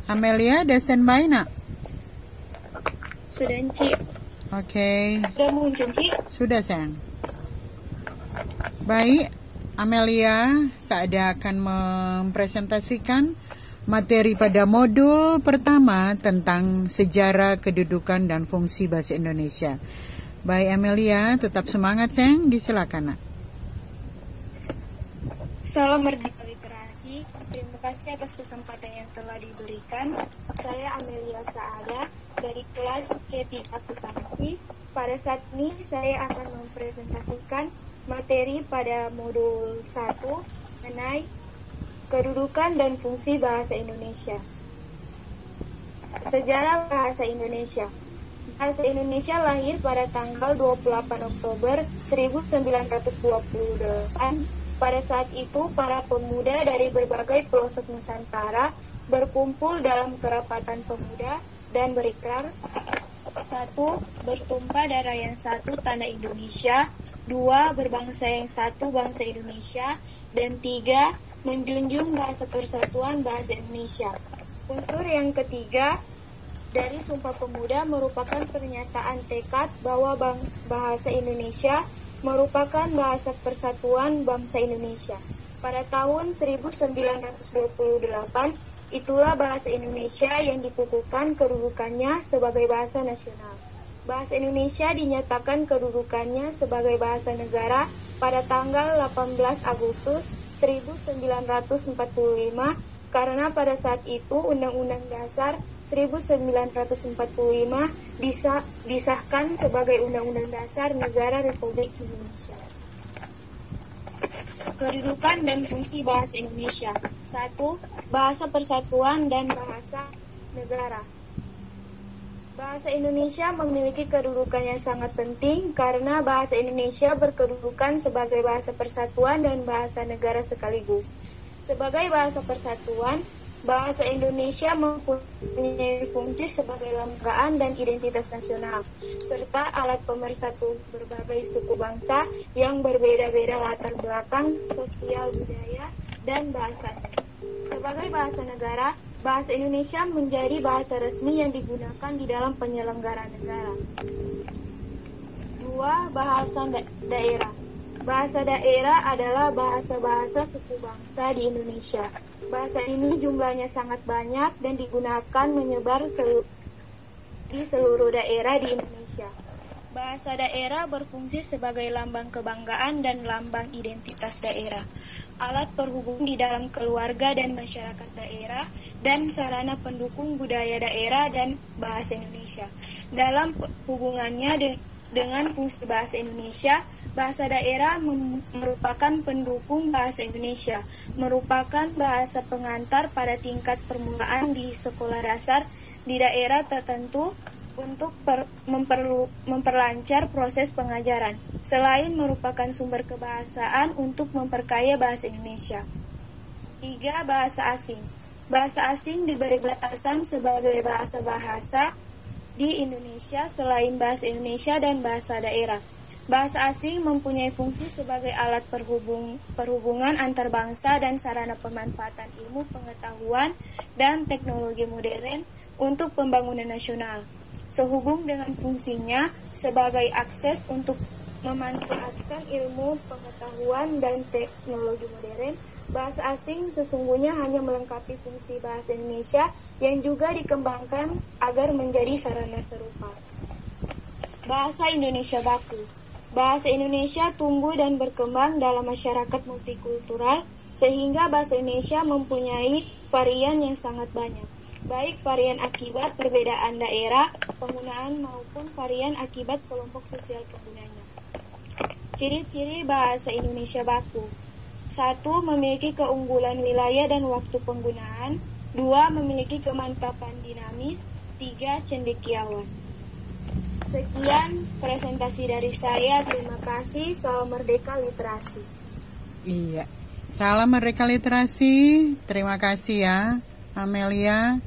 Amelia, udah standby nak? Sudah, Ci. Oke. Sudah muncul, Ci? Sudah, sayang. Baik, Amelia, saya akan mempresentasikan materi pada modul pertama tentang sejarah, kedudukan, dan fungsi bahasa Indonesia. Baik, Amelia, tetap semangat, sayang. Disilakan, nak. Salam Merdeka Literasi. Terima kasih atas kesempatan yang telah diberikan. Saya Amelia Saada dari kelas C3 Akuntansi. Pada saat ini saya akan mempresentasikan materi pada modul 1 mengenai kedudukan dan fungsi bahasa Indonesia. Sejarah bahasa Indonesia. Bahasa Indonesia lahir pada tanggal 28 Oktober 1928. Pada saat itu, para pemuda dari berbagai pelosok Nusantara berkumpul dalam kerapatan pemuda dan berikrar: 1. Bertumpah darah yang satu, tanda Indonesia. 2. Berbangsa yang satu, bangsa Indonesia. Dan 3. Menjunjung bahasa persatuan bahasa Indonesia. Unsur yang ketiga dari Sumpah Pemuda merupakan pernyataan tekad bahwa bahasa Indonesia merupakan bahasa persatuan bangsa Indonesia. Pada tahun 1928, itulah bahasa Indonesia yang dikukuhkan kedudukannya sebagai bahasa nasional. Bahasa Indonesia dinyatakan kedudukannya sebagai bahasa negara pada tanggal 18 Agustus 1945 karena pada saat itu Undang-Undang Dasar 1945 disahkan sebagai Undang-Undang Dasar Negara Republik Indonesia. Kedudukan dan fungsi bahasa Indonesia. 1. Bahasa persatuan dan bahasa negara. Bahasa Indonesia memiliki kedudukan yang sangat penting karena bahasa Indonesia berkedudukan sebagai bahasa persatuan dan bahasa negara sekaligus. Sebagai bahasa persatuan, bahasa Indonesia mempunyai fungsi sebagai lambang dan identitas nasional, serta alat pemersatu berbagai suku bangsa yang berbeda-beda latar belakang, sosial, budaya, dan bahasanya. Sebagai bahasa negara, bahasa Indonesia menjadi bahasa resmi yang digunakan di dalam penyelenggara negara. 2. Bahasa daerah. Bahasa daerah adalah bahasa-bahasa suku bangsa di Indonesia. Bahasa ini jumlahnya sangat banyak dan digunakan menyebar di seluruh daerah di Indonesia. Bahasa daerah berfungsi sebagai lambang kebanggaan dan lambang identitas daerah, alat penghubung di dalam keluarga dan masyarakat daerah, dan sarana pendukung budaya daerah dan bahasa Indonesia. Dalam hubungannya dengan fungsi bahasa Indonesia, bahasa daerah merupakan pendukung bahasa Indonesia, merupakan bahasa pengantar pada tingkat permulaan di sekolah dasar di daerah tertentu untuk memperlancar proses pengajaran, selain merupakan sumber kebahasaan untuk memperkaya bahasa Indonesia. 3. Bahasa asing. Bahasa asing diberi batasan sebagai bahasa-bahasa di Indonesia selain bahasa Indonesia dan bahasa daerah. Bahasa asing mempunyai fungsi sebagai alat perhubungan antar bangsa dan sarana pemanfaatan ilmu pengetahuan dan teknologi modern untuk pembangunan nasional. Sehubung dengan fungsinya sebagai akses untuk memanfaatkan ilmu pengetahuan dan teknologi modern, bahasa asing sesungguhnya hanya melengkapi fungsi bahasa Indonesia yang juga dikembangkan agar menjadi sarana serupa. Bahasa Indonesia baku. Bahasa Indonesia tumbuh dan berkembang dalam masyarakat multikultural sehingga bahasa Indonesia mempunyai varian yang sangat banyak, baik varian akibat perbedaan daerah penggunaan maupun varian akibat kelompok sosial penggunanya. Ciri-ciri bahasa Indonesia baku. 1. Memiliki keunggulan wilayah dan waktu penggunaan. 2. Memiliki kemantapan dinamis. 3. Cendekiawan. Sekian presentasi dari saya. Terima kasih. Salam Merdeka Literasi. Iya. Salam Merdeka Literasi. Terima kasih ya, Amelia.